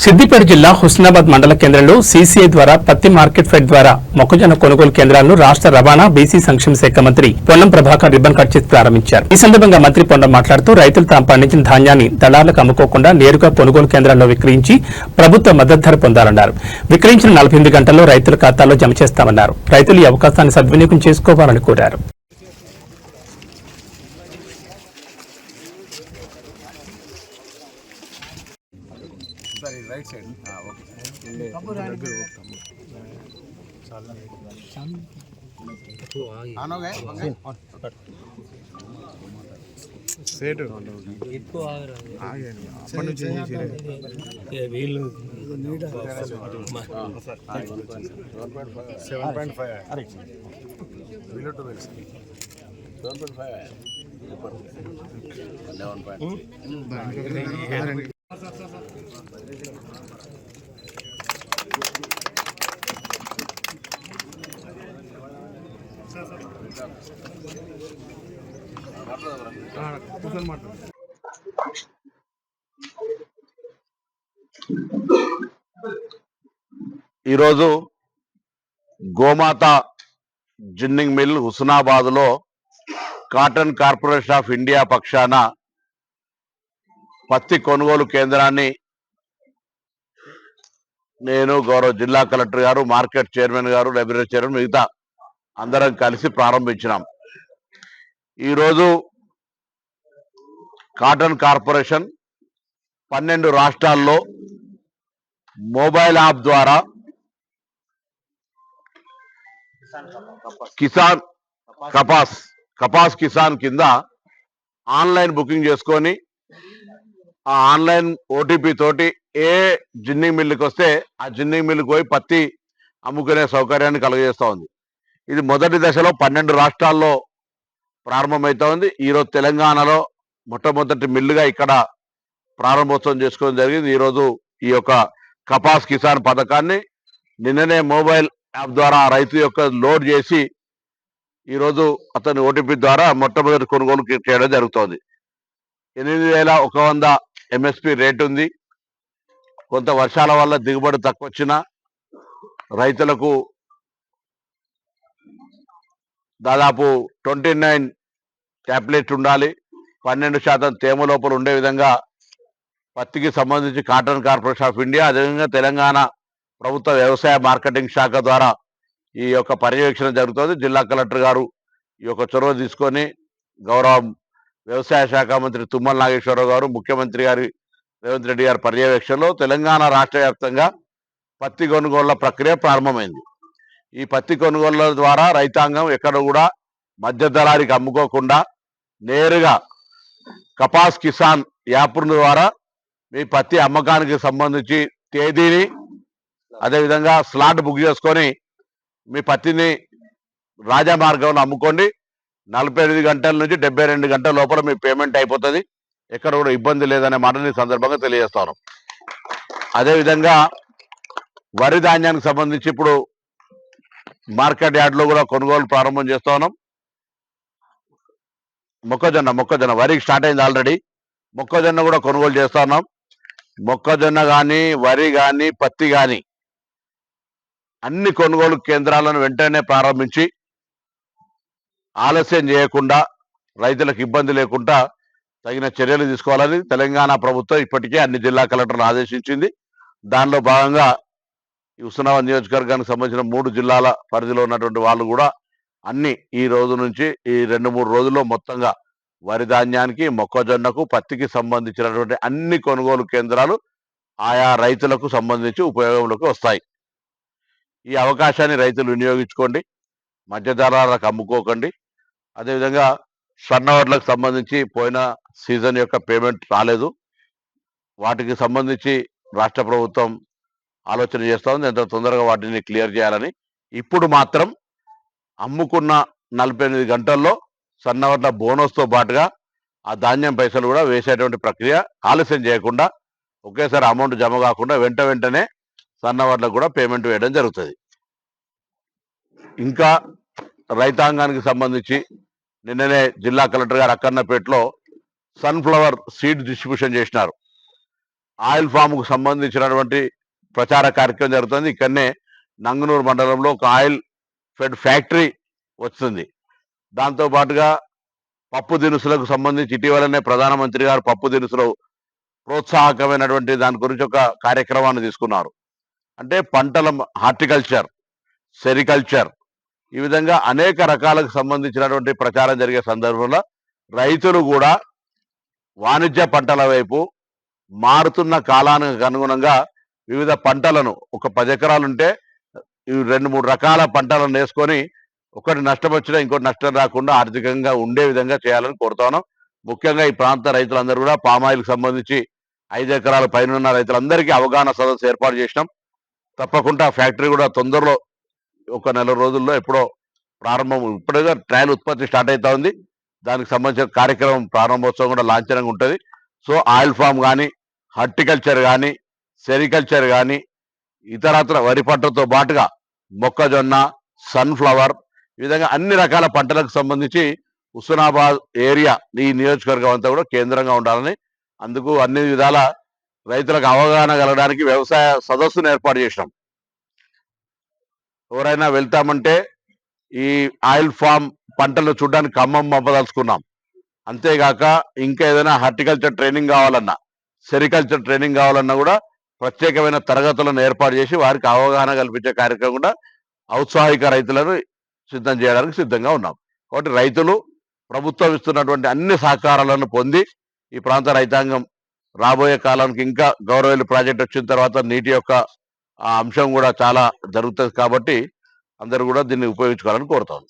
సిద్దిపేట జిల్లా హుస్నాబాద్ మండల కేంద్రంలో సీసీఐ ద్వారా పత్తి మార్కెట్ ఫెడ్ ద్వారా మొక్కజొన్న కొనుగోలు కేంద్రాలను రాష్ట్ర రవాణా బీసీ సంక్షేమ శాఖ మంత్రి పొన్నం ప్రభాకర్ రిబ్బన్ కట్ చేసి ప్రారంభించారు. ఈ సందర్భంగా మంత్రి పొన్నం మాట్లాడుతూ రైతులు తాము పండించిన ధాన్యాన్ని దళారులకు అమ్ముకోకుండా నేరుగా కొనుగోలు కేంద్రాల్లో విక్రయించి ప్రభుత్వ మద్దతు ధర పొందాలన్నారు. విక్రయించిన 48 గంటల్లో రైతుల ఖాతాల్లో జమ చేస్తామన్నారు. రైతులు ఈ అవకాశాన్ని సద్వినియోగం చేసుకోవాలని కోరారు. రైట్ సైడ్ సేటు వీళ్ళు 7.5 వీళ్ళు 11.5 ఈరోజు గోమాత జిన్నింగ్ మిల్ హుస్నాబాద్ లో కాటన్ కార్పొరేషన్ ఆఫ్ ఇండియా పక్షాన పత్తి కొనుగోలు కేంద్రాన్ని నేను గౌరవ జిల్లా కలెక్టర్ గారు, మార్కెట్ చైర్మన్ గారు, లైబ్రరీ చైర్మన్ మిగతా అందరం కలిసి ప్రారంభించినాం. ఈరోజు కాటన్ కార్పొరేషన్ 12 రాష్ట్రాల్లో మొబైల్ యాప్ ద్వారా కిసాన్ కపాస్ కిసాన్ కింద ఆన్లైన్ బుకింగ్ చేసుకొని ఆ ఆన్లైన్ ఓటీపీ తోటి ఏ జిన్నింగ్ మిల్లుకి వస్తే ఆ జిన్నింగ్ మిల్లుకి పోయి పత్తి అమ్ముకునే సౌకర్యాన్ని కలుగజేస్తూ ఉంది. ఇది మొదటి దశలో 12 రాష్ట్రాల్లో ప్రారంభమవుతా ఉంది. ఈరోజు తెలంగాణలో మొట్టమొదటి మిల్లుగా ఇక్కడ ప్రారంభోత్సవం చేసుకోవడం జరిగింది. ఈరోజు ఈ యొక్క కపాస్ కిసాన్ పథకాన్ని నిన్ననే మొబైల్ యాప్ ద్వారా రైతు యొక్క లోడ్ చేసి ఈరోజు అతని ఓటీపీ ద్వారా మొట్టమొదటి కొనుగోలు చేయడం జరుగుతోంది. 8,100 ఎంఎస్పి రేట్ ఉంది. కొంత వర్షాల వల్ల దిగుబడి తక్కువ వచ్చినా రైతులకు దాదాపు 29 ట్యాబ్లెట్ ఉండాలి, 12% తేమ లోపల ఉండే విధంగా పత్తికి సంబంధించి కాటన్ కార్పొరేషన్ ఆఫ్ ఇండియా, అదేవిధంగా తెలంగాణ ప్రభుత్వ వ్యవసాయ మార్కెటింగ్ శాఖ ద్వారా ఈ యొక్క పర్యవేక్షణ జరుగుతుంది. జిల్లా కలెక్టర్ గారు ఈ యొక్క చొరవ తీసుకొని గౌరవ వ్యవసాయ శాఖ మంత్రి తుమ్మల నాగేశ్వరరావు గారు, ముఖ్యమంత్రి గారి రేవంత్ రెడ్డి గారి పర్యవేక్షణలో తెలంగాణ రాష్ట్ర వ్యాప్తంగా పత్తి కొనుగోళ్ల ప్రక్రియ ప్రారంభమైంది. ఈ పత్తి కొనుగోళ్ల ద్వారా రైతాంగం ఎక్కడ కూడా మధ్య దళారికి అమ్ముకోకుండా నేరుగా కపాస్ కిసాన్ యాప్ ద్వారా మీ పత్తి అమ్మకానికి సంబంధించి తేదీని అదేవిధంగా స్లాట్ బుక్ చేసుకొని మీ పత్తిని రాజా మార్గంలో అమ్ముకోండి. 48 గంటల నుంచి 72 గంటల లోపల మీ పేమెంట్ అయిపోతుంది. ఎక్కడ కూడా ఇబ్బంది లేదనే మాటని సందర్భంగా తెలియజేస్తాను. అదేవిధంగా వరి ధాన్యానికి సంబంధించి ఇప్పుడు మార్కెట్ యార్డ్లో కూడా కొనుగోలు ప్రారంభం చేస్తా ఉన్నాం. మొక్కజొన్న వరికి స్టార్ట్ అయింది ఆల్రెడీ. మొక్కజొన్న కూడా కొనుగోలు చేస్తా ఉన్నాం. మొక్కజొన్న కానీ, వరి కానీ, పత్తి కానీ అన్ని కొనుగోలు కేంద్రాలను వెంటనే ప్రారంభించి ఆలస్యం చేయకుండా రైతులకు ఇబ్బంది లేకుండా తగిన చర్యలు తీసుకోవాలని తెలంగాణ ప్రభుత్వం ఇప్పటికే అన్ని జిల్లా కలెక్టర్లు ఆదేశించింది. దానిలో భాగంగా ఈ హుస్నాబాద్ నియోజకవర్గానికి సంబంధించిన 3 జిల్లాల పరిధిలో ఉన్నటువంటి వాళ్ళు కూడా అన్ని ఈ రోజు నుంచి ఈ 2-3 రోజుల్లో మొత్తంగా వరి ధాన్యానికి, మొక్కజొన్నకు, పత్తికి సంబంధించినటువంటి అన్ని కొనుగోలు కేంద్రాలు ఆయా రైతులకు సంబంధించి ఉపయోగంలోకి వస్తాయి. ఈ అవకాశాన్ని రైతులు వినియోగించుకోండి, మధ్యధరాలకు అమ్ముకోకండి. అదేవిధంగా సన్నవడ్లకు సంబంధించి పోయిన సీజన్ యొక్క పేమెంట్ రాలేదు, వాటికి సంబంధించి రాష్ట్ర ప్రభుత్వం ఆలోచన చేస్తూ ఉంది ఎంత తొందరగా వాటిని క్లియర్ చేయాలని. ఇప్పుడు మాత్రం అమ్ముకున్న 48 గంటల్లో సన్నవడ్ల బోనస్తో పాటుగా ఆ ధాన్యం పైసలు కూడా వేసేటువంటి ప్రక్రియ ఆలస్యం చేయకుండా ఒకేసారి అమౌంట్ జమ కాకుండా వెంటనే సన్నవడ్లకు కూడా పేమెంట్ వేయడం జరుగుతుంది. ఇంకా రైతాంగానికి సంబంధించి నిన్ననే జిల్లా కలెక్టర్ గారు అక్కన్నపేటలో సన్ఫ్లవర్ సీడ్ డిస్ట్రిబ్యూషన్ చేసినారు. ఆయిల్ ఫామ్ కు సంబంధించినటువంటి ప్రచార కార్యక్రమం జరుగుతుంది. ఇక్కడనే నంగనూరు మండలంలో ఒక ఆయిల్ ఫెడ్ ఫ్యాక్టరీ వస్తుంది. దాంతో పాటుగా పప్పు దినుసులకు సంబంధించి ఇటీవలనే ప్రధానమంత్రి గారు పప్పు దినుసులు ప్రోత్సాహకమైనటువంటి దాని గురించి ఒక కార్యక్రమాన్ని తీసుకున్నారు. అంటే పంటల హార్టికల్చర్, సెరికల్చర్ ఈ విధంగా అనేక రకాలకు సంబంధించినటువంటి ప్రచారం జరిగే సందర్భంలో రైతులు కూడా వాణిజ్య పంటల వైపు మారుతున్న కాలానికి అనుగుణంగా వివిధ పంటలను ఒక 10 ఎకరాలు ఉంటే ఇవి 2-3 రకాల పంటలను వేసుకొని ఒకటి నష్టం వచ్చినా ఇంకోటి నష్టం రాకుండా ఆర్థికంగా ఉండే విధంగా చేయాలని కోరుతాను. ముఖ్యంగా ఈ ప్రాంత రైతులందరూ కూడా పామాయిల్కి సంబంధించి 5 ఎకరాల పైన ఉన్న రైతులందరికీ అవగాహన సదస్సు ఏర్పాటు చేసినాం. తప్పకుండా ఫ్యాక్టరీ కూడా తొందరలో ఒక నెల రోజుల్లో ఎప్పుడో ప్రారంభం, ఇప్పుడుగా ట్రయల్ ఉత్పత్తి స్టార్ట్ అవుతా ఉంది. దానికి సంబంధించిన కార్యక్రమం ప్రారంభోత్సవం కూడా లాంఛనంగా ఉంటుంది. సో ఆయిల్ ఫామ్ కానీ, హార్టికల్చర్ కానీ, సెరికల్చర్ కానీ, ఇతరత్ర వరి పంటతో పాటుగా మొక్కజొన్న, సన్ఫ్లవర్ ఈ విధంగా అన్ని రకాల పంటలకు సంబంధించి హుస్నాబాద్ ఏరియా ఈ నియోజకవర్గం అంతా కూడా కేంద్రంగా ఉండాలని, అందుకు అన్ని విధాల రైతులకు అవగాహన కలగడానికి వ్యవసాయ సదస్సును ఏర్పాటు చేసినాం. ఎవరైనా వెళ్తామంటే ఈ ఆయిల్ ఫామ్ పంటలు చూడడానికి ఖమ్మం పంపదలుచుకున్నాం. అంతేగాక ఇంకా ఏదైనా హార్టికల్చర్ ట్రైనింగ్ కావాలన్నా, సెరికల్చర్ ట్రైనింగ్ కావాలన్నా కూడా ప్రత్యేకమైన తరగతులను ఏర్పాటు చేసి వారికి అవగాహన కల్పించే కార్యక్రమం కూడా ఔత్సాహిక రైతులను సిద్ధం చేయడానికి సిద్ధంగా ఉన్నాం. కాబట్టి రైతులు ప్రభుత్వం ఇస్తున్నటువంటి అన్ని సహకారాలను పొంది ఈ ప్రాంత రైతాంగం రాబోయే కాలానికి ఇంకా గౌరవేలు ప్రాజెక్ట్ వచ్చిన తర్వాత నీటి యొక్క అంశం కూడా చాలా జరుగుతుంది. కాబట్టి అందరూ కూడా దీన్ని ఉపయోగించుకోవాలని కోరుతాను.